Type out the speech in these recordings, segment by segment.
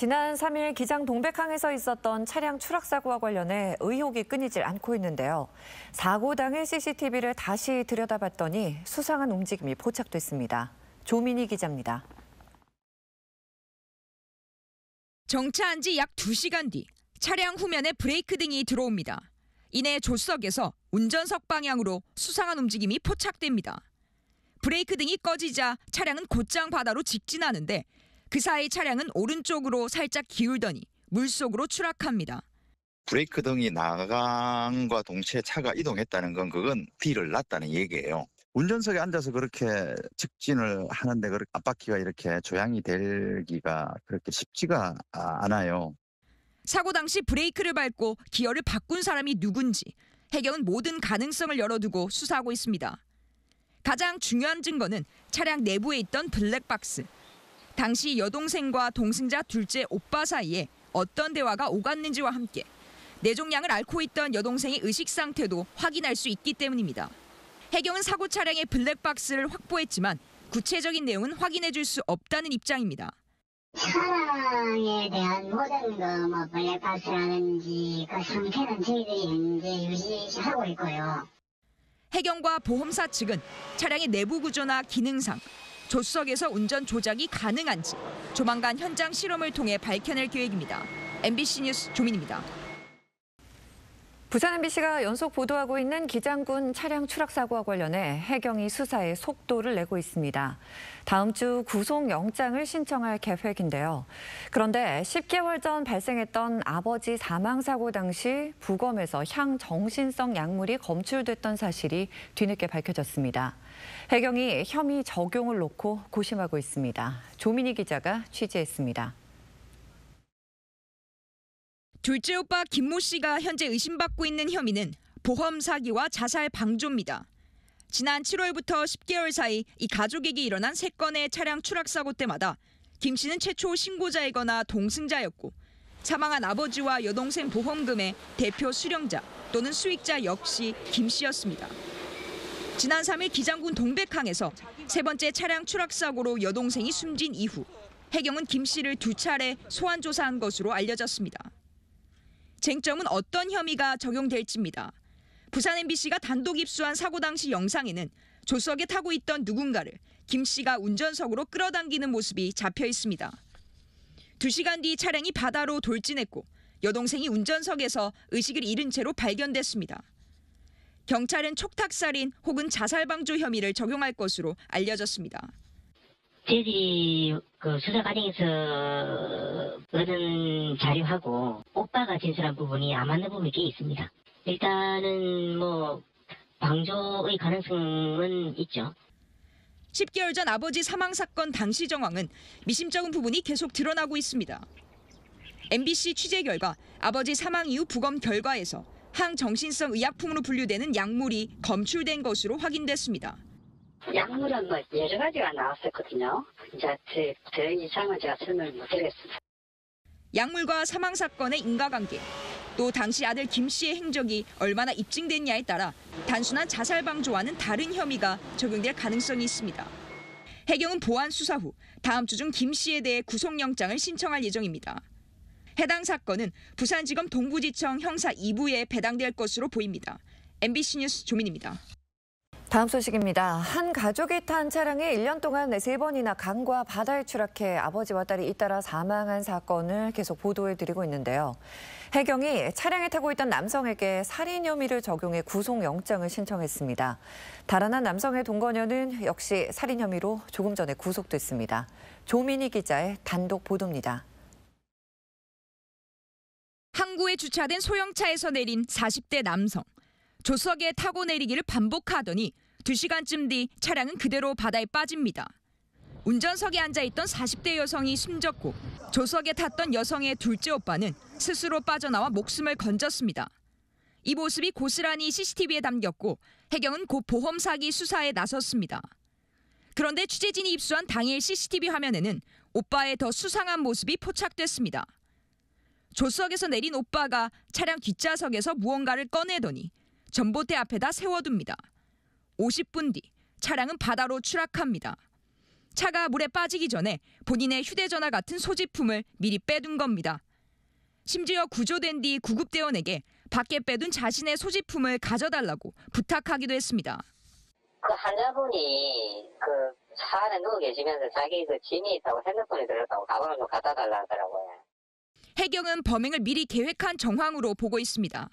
지난 3일 기장 동백항에서 있었던 차량 추락 사고와 관련해 의혹이 끊이질 않고 있는데요. 사고 당일 CCTV를 다시 들여다봤더니 수상한 움직임이 포착됐습니다. 조민희 기자입니다. 정차한 지 약 2시간 뒤 차량 후면에 브레이크 등이 들어옵니다. 이내 조수석에서 운전석 방향으로 수상한 움직임이 포착됩니다. 브레이크 등이 꺼지자 차량은 곧장 바다로 직진하는데 그 사이 차량은 오른쪽으로 살짝 기울더니 물속으로 추락합니다. 브레이크 등이 나간과 동시에 차가 이동했다는 건 그건 뒤를 놨다는 얘기예요. 운전석에 앉아서 그렇게 직진을 하는데 앞바퀴가 이렇게 조향이 되기가 그렇게 쉽지가 않아요. 사고 당시 브레이크를 밟고 기어를 바꾼 사람이 누군지 해경은 모든 가능성을 열어두고 수사하고 있습니다. 가장 중요한 증거는 차량 내부에 있던 블랙박스. 당시 여동생과 동승자 둘째 오빠 사이에 어떤 대화가 오갔는지와 함께 내종량을 앓고 있던 여동생의 의식 상태도 확인할 수 있기 때문입니다. 해경은 사고 차량의 블랙박스를 확보했지만 구체적인 내용은 확인해 줄 수 없다는 입장입니다. 차량에 대한 모든 블랙박스라든지 그 상태는 저희들이 현재 유지하고 있고요. 해경과 보험사 측은 차량의 내부 구조나 기능상 조수석에서 운전 조작이 가능한지 조만간 현장 실험을 통해 밝혀낼 계획입니다. MBC 뉴스 조민입니다. 부산 MBC가 연속 보도하고 있는 기장군 차량 추락 사고와 관련해 해경이 수사에 속도를 내고 있습니다. 다음 주 구속영장을 신청할 계획인데요. 그런데 10개월 전 발생했던 아버지 사망 사고 당시 부검에서 향정신성 약물이 검출됐던 사실이 뒤늦게 밝혀졌습니다. 해경이 혐의 적용을 놓고 고심하고 있습니다. 조민희 기자가 취재했습니다. 둘째 오빠 김모 씨가 현재 의심받고 있는 혐의는 보험 사기와 자살 방조입니다. 지난 7월부터 10개월 사이 이 가족에게 일어난 3건의 차량 추락 사고 때마다 김 씨는 최초 신고자이거나 동승자였고 사망한 아버지와 여동생 보험금의 대표 수령자 또는 수익자 역시 김 씨였습니다. 지난 3일 기장군 동백항에서 3번째 차량 추락 사고로 여동생이 숨진 이후 해경은 김 씨를 2차례 소환 조사한 것으로 알려졌습니다. 쟁점은 어떤 혐의가 적용될지입니다. 부산 MBC가 단독 입수한 사고 당시 영상에는 조수석에 타고 있던 누군가를 김 씨가 운전석으로 끌어당기는 모습이 잡혀 있습니다. 2시간 뒤 차량이 바다로 돌진했고 여동생이 운전석에서 의식을 잃은 채로 발견됐습니다. 경찰은 촉탁살인 혹은 자살방조 혐의를 적용할 것으로 알려졌습니다. 저희들이 수사 과정에서 얻은 자료하고 오빠가 진술한 부분이 안 맞는 부분이 꽤 있습니다. 일단은 방조의 가능성은 있죠. 10개월 전 아버지 사망 사건 당시 정황은 미심쩍은 부분이 계속 드러나고 있습니다. MBC 취재 결과 아버지 사망 이후 부검 결과에서 항정신성 의약품으로 분류되는 약물이 검출된 것으로 확인됐습니다. 약물은 여러 가지가 나왔었거든요. 이제 더 이상은 제가 설명을 못 드리겠습니다. 약물과 사망 사건의 인과관계, 또 당시 아들 김 씨의 행적이 얼마나 입증됐냐에 따라 단순한 자살 방조와는 다른 혐의가 적용될 가능성이 있습니다. 해경은 보안 수사 후 다음 주 중 김 씨에 대해 구속영장을 신청할 예정입니다. 해당 사건은 부산지검 동부지청 형사 2부에 배당될 것으로 보입니다. MBC 뉴스 조민입니다. 다음 소식입니다. 한 가족이 탄 차량이 1년 동안 3번이나 강과 바다에 추락해 아버지와 딸이 잇따라 사망한 사건을 계속 보도해드리고 있는데요. 해경이 차량에 타고 있던 남성에게 살인 혐의를 적용해 구속영장을 신청했습니다. 달아난 남성의 동거녀는 역시 살인 혐의로 조금 전에 구속됐습니다. 조민희 기자의 단독 보도입니다. 항구에 주차된 소형차에서 내린 40대 남성. 조수석에 타고 내리기를 반복하더니 2시간쯤 뒤 차량은 그대로 바다에 빠집니다. 운전석에 앉아있던 40대 여성이 숨졌고 조수석에 탔던 여성의 둘째 오빠는 스스로 빠져나와 목숨을 건졌습니다. 이 모습이 고스란히 CCTV에 담겼고 해경은 곧 보험 사기 수사에 나섰습니다. 그런데 취재진이 입수한 당일 CCTV 화면에는 오빠의 더 수상한 모습이 포착됐습니다. 조수석에서 내린 오빠가 차량 뒷좌석에서 무언가를 꺼내더니 전봇대 앞에다 세워둡니다. 50분 뒤 차량은 바다로 추락합니다. 차가 물에 빠지기 전에 본인의 휴대전화 같은 소지품을 미리 빼둔 겁니다. 심지어 구조된 뒤 구급대원에게 밖에 빼둔 자신의 소지품을 가져달라고 부탁하기도 했습니다. 그 환자분이 그 차 안에 누워 계시면서 자기 그 짐이 있다고 핸드폰이 들었다고 가방을 좀 갖다 달라 하더라고요. 해경은 범행을 미리 계획한 정황으로 보고 있습니다.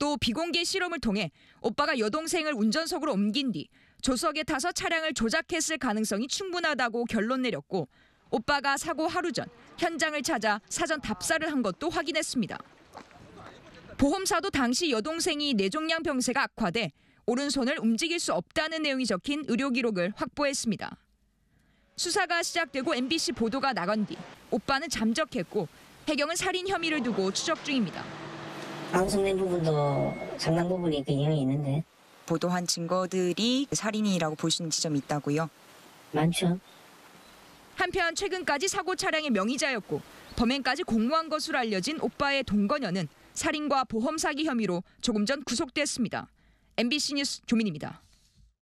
또 비공개 실험을 통해 오빠가 여동생을 운전석으로 옮긴 뒤 조석에 타서 차량을 조작했을 가능성이 충분하다고 결론 내렸고 오빠가 사고 하루 전 현장을 찾아 사전 답사를 한 것도 확인했습니다. 보험사도 당시 여동생이 뇌종양 병세가 악화돼 오른손을 움직일 수 없다는 내용이 적힌 의료 기록을 확보했습니다. 수사가 시작되고 MBC 보도가 나간 뒤 오빠는 잠적했고 해경은 살인 혐의를 두고 추적 중입니다. 방송된 부분도 상당 부분이 그 영향이 있는데 보도한 증거들이 살인이라고 볼 수 있는 지점이 있다고요? 많죠. 한편 최근까지 사고 차량의 명의자였고 범행까지 공모한 것으로 알려진 오빠의 동거녀는 살인과 보험 사기 혐의로 조금 전 구속됐습니다. MBC 뉴스 조민입니다.